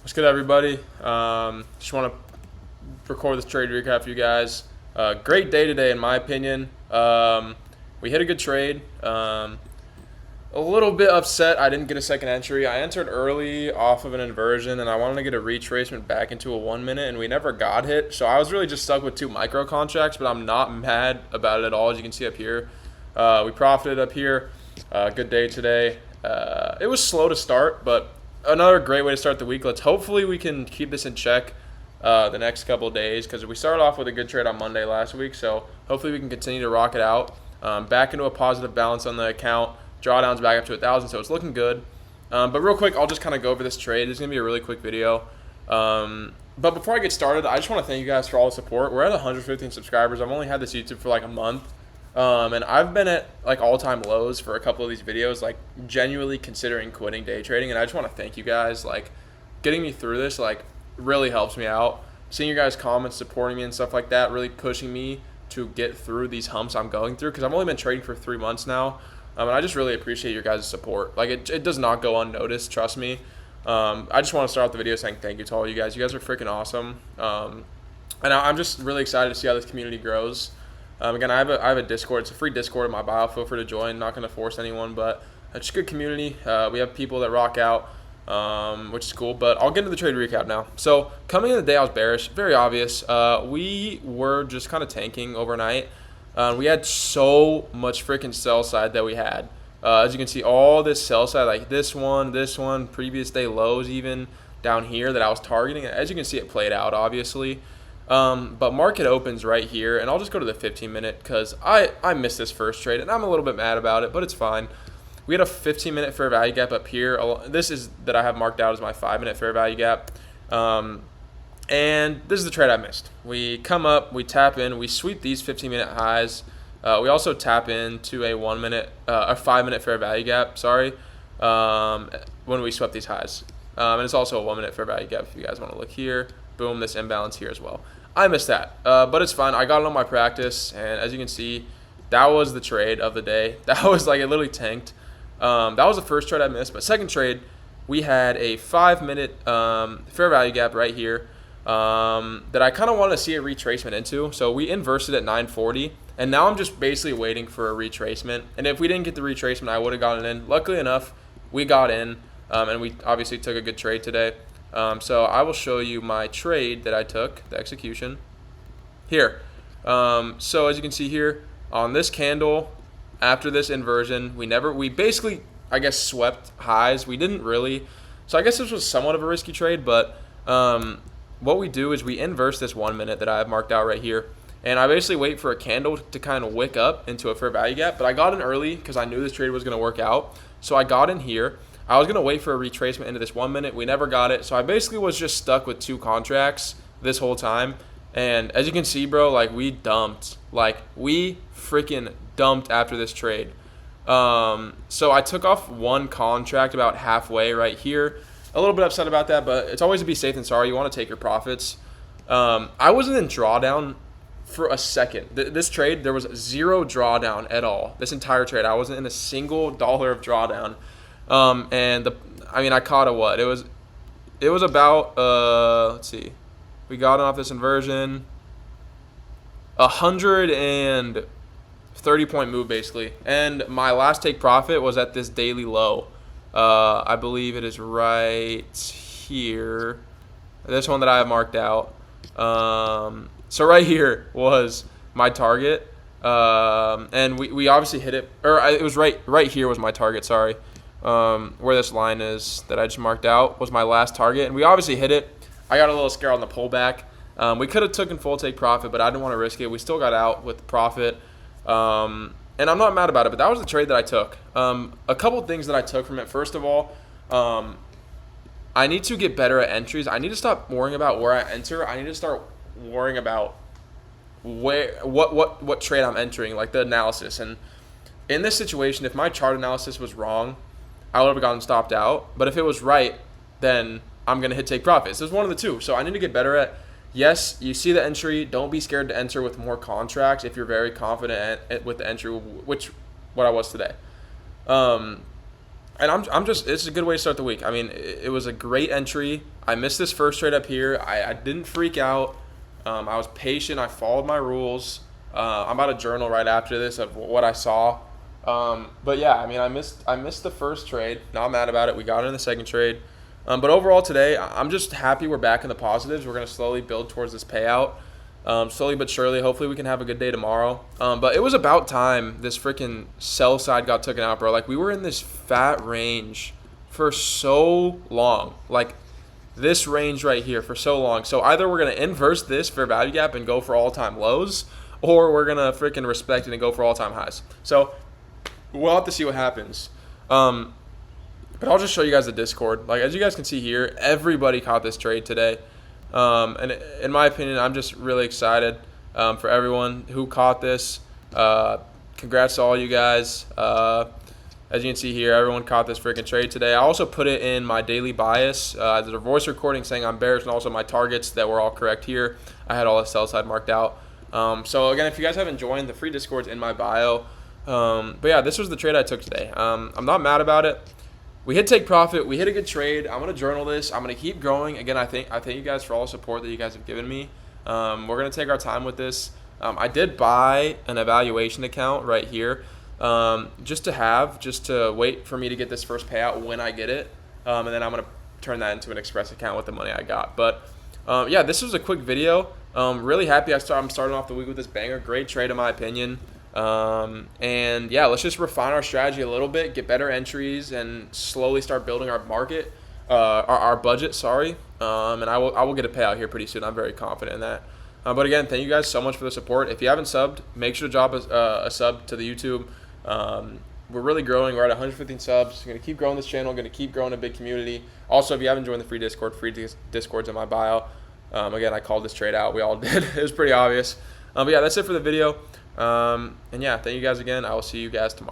What's good, everybody? Just want to record this trade recap for you guys. Great day today, in my opinion. We hit a good trade. A little bit upset I didn't get a second entry. I entered early off of an inversion, and I wanted to get a retracement back into a 1 minute, and we never got hit. So I was really just stuck with two micro contracts, but I'm not mad about it at all, as you can see up here. We profited up here. Good day today. It was slow to start, but another great way to start the week. Hopefully we can keep this in check the next couple of days, because we started off with a good trade on Monday last week. So hopefully we can continue to rock it out. Back into a positive balance on the account. Drawdowns back up to 1,000, so it's looking good. But real quick, I'll just kind of go over this trade. This is going to be a really quick video. But before I get started, I just want to thank you guys for all the support. We're at 115 subscribers. I've only had this YouTube for like a month. And I've been at like all-time lows for a couple of these videos, like genuinely considering quitting day trading. And I just want to thank you guys. Like, getting me through this like really helps me out. Seeing your guys' comments, supporting me and stuff like that, really pushing me to get through these humps I'm going through, because I've only been trading for 3 months now. And I just really appreciate your guys' support. Like, it does not go unnoticed, trust me. I just want to start off the video saying thank you to all you guys. You guys are freaking awesome. And I'm just really excited to see how this community grows. Again, I have a Discord. It's a free Discord in my bio. Feel free to join. Not going to force anyone, but it's a good community. We have people that rock out, which is cool. But I'll get into the trade recap now. So coming in the day, I was bearish. Very obvious. We were just kind of tanking overnight. We had so much freaking sell side that we had. As you can see, all this sell side, like this one, previous day lows even down here that I was targeting. As you can see, it played out, obviously. But market opens right here, and I'll just go to the 15-minute because I missed this first trade, and I'm a little bit mad about it, but it's fine. We had a 15-minute fair value gap up here. This is that I have marked out as my 5-minute fair value gap. And this is the trade I missed. We come up, we tap in, we sweep these 15-minute highs. We also tap into a 5-minute fair value gap, when we swept these highs. And it's also a 1-minute fair value gap if you guys want to look here. Boom, this imbalance here as well. I missed that, but it's fine. I got it on my practice, and as you can see, that was the trade of the day. That was like, it literally tanked. That was the first trade I missed, but second trade, we had a 5-minute fair value gap right here that I kind of wanted to see a retracement into. So we inversed it at 940, and now I'm just basically waiting for a retracement. And if we didn't get the retracement, I would have gotten in. Luckily enough, we got in, and we obviously took a good trade today. So I will show you my trade that I took, the execution, here. So as you can see here, on this candle, after this inversion, we basically, I guess, swept highs. We didn't really. So I guess this was somewhat of a risky trade, but what we do is we inverse this 1 minute that I have marked out right here. And I basically wait for a candle to kind of wick up into a fair value gap. But I got in early because I knew this trade was going to work out. So I got in here. I was going to wait for a retracement into this 1 minute. We never got it. So I basically was just stuck with two contracts this whole time. And as you can see, bro, like we dumped. Like we freaking dumped after this trade. So I took off one contract about halfway right here. A little bit upset about that, but it's always to be safe than sorry. You want to take your profits. I wasn't in drawdown for a second. This trade, there was zero drawdown at all. This entire trade, I wasn't in a single dollar of drawdown. I caught a what? It was about let's see. We got off this inversion. 130 point move basically. And my last take profit was at this daily low. I believe it is right here. This one that I have marked out. So right here was my target. And we obviously hit it, or it was right here was my target, sorry. Where this line is that I just marked out was my last target, and we obviously hit it. I got a little scared on the pullback. We could have taken full take profit, but I didn't want to risk it. We still got out with profit, and I'm not mad about it, but that was the trade that I took. A couple things that I took from it. First of all, I need to get better at entries. I need to stop worrying about where I enter. I need to start worrying about what trade I'm entering, like the analysis. And in this situation, if my chart analysis was wrong, I would have gotten stopped out. But if it was right, then I'm going to hit take profits. There's one of the two. So I need to get better at, yes, you see the entry. Don't be scared to enter with more contracts if you're very confident with the entry, which what I was today. And I'm just, it's a good way to start the week. I mean, it was a great entry. I missed this first trade up here. I didn't freak out. I was patient. I followed my rules. I'm about to journal right after this of what I saw. But yeah, I mean, I missed the first trade. Not mad about it. We got it in the second trade. But overall today, I'm just happy we're back in the positives. We're gonna slowly build towards this payout. Slowly but surely. Hopefully we can have a good day tomorrow. But it was about time this freaking sell side got taken out, bro. Like, we were in this fat range for so long. Like, this range right here for so long. So either we're going to inverse this fair value gap and go for all-time lows, or we're going to freaking respect it and go for all-time highs. So we'll have to see what happens. But I'll just show you guys the Discord. Like, as you guys can see here, everybody caught this trade today. And in my opinion, I'm just really excited for everyone who caught this. Congrats to all you guys. As you can see here, everyone caught this freaking trade today. I also put it in my daily bias. There's a voice recording saying I'm bearish, and also my targets that were all correct here. I had all the sell side marked out. So again, if you guys haven't joined, the free Discord's in my bio. But yeah, this was the trade I took today. I'm not mad about it. We hit take profit. We hit a good trade. I'm gonna journal this. I'm gonna keep growing. Again, I thank you guys for all the support that you guys have given me. We're gonna take our time with this. I did buy an evaluation account right here, just to wait for me to get this first payout when I get it, and then I'm gonna turn that into an Express account with the money I got. But yeah, this was a quick video. Really happy I'm starting off the week with this banger. Great trade in my opinion. And yeah, let's just refine our strategy a little bit, get better entries, and slowly start building our market, our budget. Sorry. And I will get a payout here pretty soon. I'm very confident in that. But again, thank you guys so much for the support. If you haven't subbed, make sure to drop a sub to the YouTube. We're really growing. We're at 115 subs. We're going to keep growing this channel. Going to keep growing a big community. Also, if you haven't joined the free Discord's in my bio. Again, I called this trade out. We all did. It was pretty obvious. But yeah, that's it for the video. And yeah, thank you guys again. I will see you guys tomorrow.